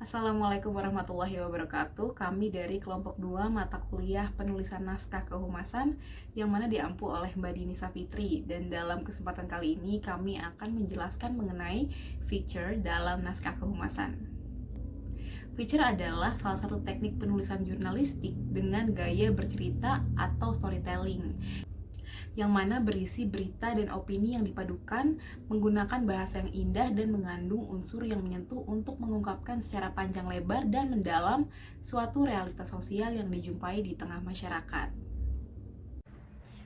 Assalamualaikum warahmatullahi wabarakatuh. Kami dari kelompok 2 mata kuliah penulisan naskah kehumasan yang mana diampu oleh Mbak Dini Safitri. Dan dalam kesempatan kali ini kami akan menjelaskan mengenai feature dalam naskah kehumasan. Feature adalah salah satu teknik penulisan jurnalistik dengan gaya bercerita atau storytelling, yang mana berisi berita dan opini yang dipadukan menggunakan bahasa yang indah dan mengandung unsur yang menyentuh untuk mengungkapkan secara panjang lebar dan mendalam suatu realitas sosial yang dijumpai di tengah masyarakat.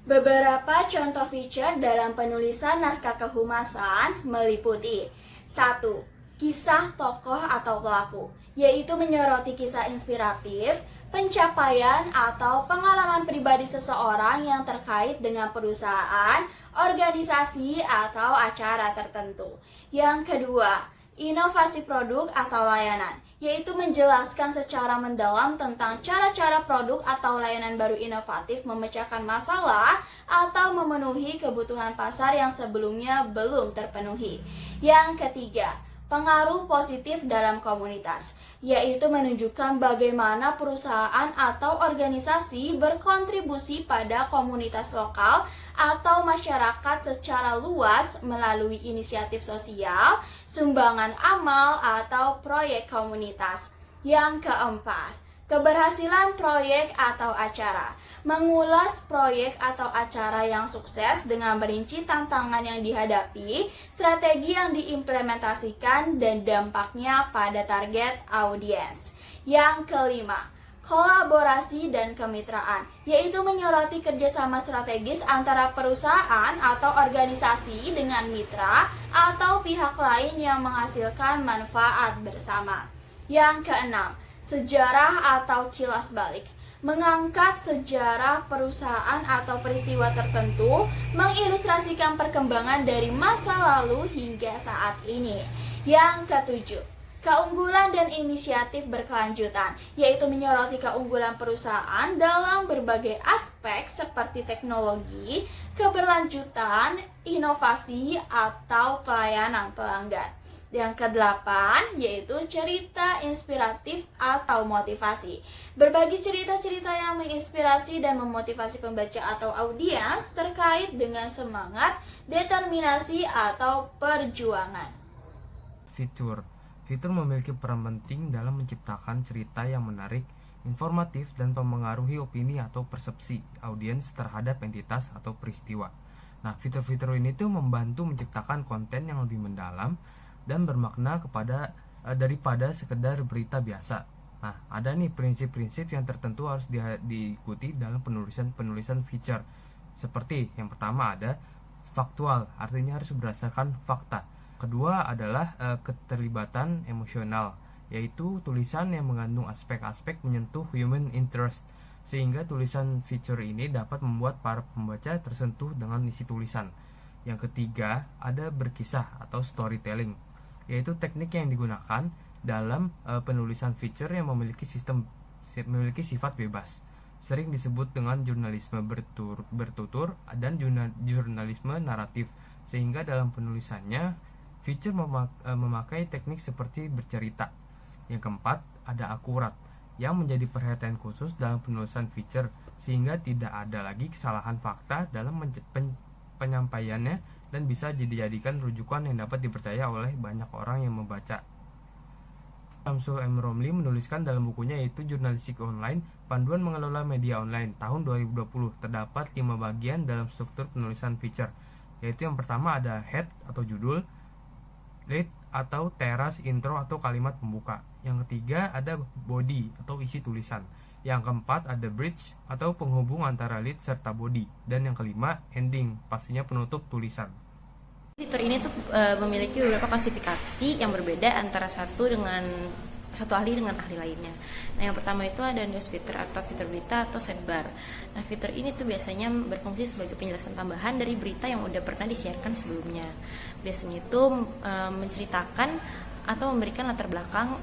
Beberapa contoh feature dalam penulisan naskah kehumasan meliputi 1. Kisah tokoh atau pelaku, yaitu menyoroti kisah inspiratif, pencapaian atau pengalaman pribadi seseorang yang terkait dengan perusahaan, organisasi, atau acara tertentu. Yang kedua, inovasi produk atau layanan, yaitu menjelaskan secara mendalam tentang cara-cara produk atau layanan baru inovatif memecahkan masalah atau memenuhi kebutuhan pasar yang sebelumnya belum terpenuhi. Yang ketiga, pengaruh positif dalam komunitas, yaitu menunjukkan bagaimana perusahaan atau organisasi berkontribusi pada komunitas lokal atau masyarakat secara luas melalui inisiatif sosial, sumbangan amal, atau proyek komunitas. Yang keempat, keberhasilan proyek atau acara, mengulas proyek atau acara yang sukses dengan merinci tantangan yang dihadapi, strategi yang diimplementasikan, dan dampaknya pada target audiens. Yang kelima, kolaborasi dan kemitraan, yaitu menyoroti kerjasama strategis antara perusahaan atau organisasi dengan mitra atau pihak lain yang menghasilkan manfaat bersama. Yang keenam, sejarah atau kilas balik, mengangkat sejarah perusahaan atau peristiwa tertentu, mengilustrasikan perkembangan dari masa lalu hingga saat ini. Yang ketujuh, keunggulan dan inisiatif berkelanjutan, yaitu menyoroti keunggulan perusahaan dalam berbagai aspek seperti teknologi, keberlanjutan, inovasi, atau pelayanan pelanggan. Yang kedelapan, yaitu cerita inspiratif atau motivasi. Berbagi cerita-cerita yang menginspirasi dan memotivasi pembaca atau audiens terkait dengan semangat, determinasi, atau perjuangan. Fitur memiliki peran penting dalam menciptakan cerita yang menarik, informatif, dan mempengaruhi opini atau persepsi audiens terhadap entitas atau peristiwa. Nah, fitur-fitur ini tuh membantu menciptakan konten yang lebih mendalam dan bermakna daripada sekedar berita biasa. Nah, ada nih prinsip-prinsip yang tertentu harus diikuti dalam penulisan feature. Seperti yang pertama ada faktual, artinya harus berdasarkan fakta. Kedua adalah keterlibatan emosional, yaitu tulisan yang mengandung aspek-aspek menyentuh human interest, sehingga tulisan feature ini dapat membuat para pembaca tersentuh dengan isi tulisan. Yang ketiga ada berkisah atau storytelling, yaitu teknik yang digunakan dalam penulisan feature yang memiliki sifat bebas. Sering disebut dengan jurnalisme bertutur dan jurnalisme naratif, sehingga dalam penulisannya feature memakai teknik seperti bercerita. Yang keempat ada akurat, yang menjadi perhatian khusus dalam penulisan feature, sehingga tidak ada lagi kesalahan fakta dalam penyampaiannya dan bisa dijadikan rujukan yang dapat dipercaya oleh banyak orang yang membaca. Syamsul M. Romli menuliskan dalam bukunya yaitu Jurnalistik Online, Panduan Mengelola Media Online tahun 2020. Terdapat 5 bagian dalam struktur penulisan feature, yaitu yang pertama ada head atau judul, lead atau teras, intro atau kalimat pembuka. Yang ketiga ada body atau isi tulisan. Yang keempat ada bridge atau penghubung antara lead serta body. Dan yang kelima ending, pastinya penutup tulisan. Fitur ini tuh memiliki beberapa klasifikasi yang berbeda antara satu ahli dengan ahli lainnya. Nah, yang pertama itu ada news feature atau fitur berita atau sidebar. Nah, fitur ini tuh biasanya berfungsi sebagai penjelasan tambahan dari berita yang udah pernah disiarkan sebelumnya. Biasanya itu menceritakan atau memberikan latar belakang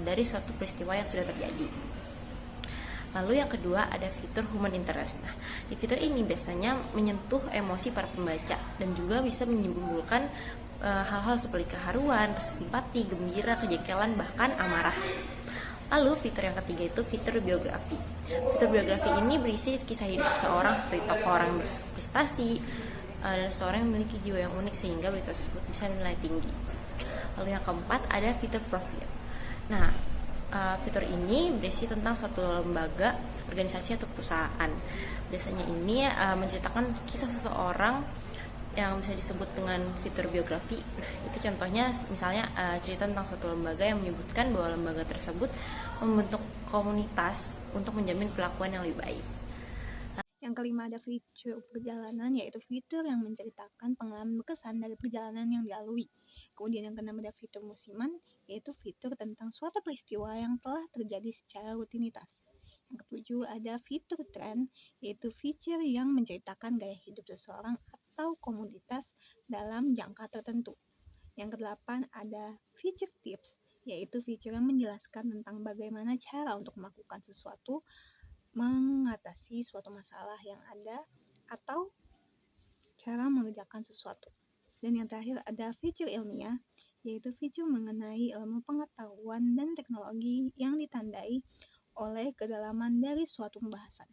dari suatu peristiwa yang sudah terjadi. Lalu yang kedua ada fitur human interest. Nah, di fitur ini biasanya menyentuh emosi para pembaca dan juga bisa menimbulkan hal-hal seperti keharuan, rasa simpati, gembira, kejengkelan, bahkan amarah. Lalu fitur yang ketiga itu fitur biografi. Fitur biografi ini berisi kisah hidup seseorang seperti tokoh orang yang berprestasi dan seseorang yang memiliki jiwa yang unik sehingga berita tersebut bisa nilai tinggi. Lalu yang keempat ada fitur profil. Nah, fitur ini berisi tentang suatu lembaga, organisasi atau perusahaan. Biasanya ini menceritakan kisah seseorang yang bisa disebut dengan fitur biografi. Nah, itu contohnya misalnya cerita tentang suatu lembaga yang menyebutkan bahwa lembaga tersebut membentuk komunitas untuk menjamin perlakuan yang lebih baik. Yang kelima ada fitur perjalanan, yaitu fitur yang menceritakan pengalaman berkesan dari perjalanan yang dilalui. Kemudian yang keenam ada fitur musiman, yaitu fitur tentang suatu peristiwa yang telah terjadi secara rutinitas. Yang ketujuh ada fitur tren, yaitu fitur yang menceritakan gaya hidup seseorang atau komunitas dalam jangka tertentu. Yang kedelapan ada fitur tips, yaitu fitur yang menjelaskan tentang bagaimana cara untuk melakukan sesuatu, mengatasi suatu masalah yang ada, atau cara mengerjakan sesuatu. Dan yang terakhir ada fitur ilmiah, yaitu fitur mengenai ilmu pengetahuan dan teknologi yang ditandai oleh kedalaman dari suatu pembahasan.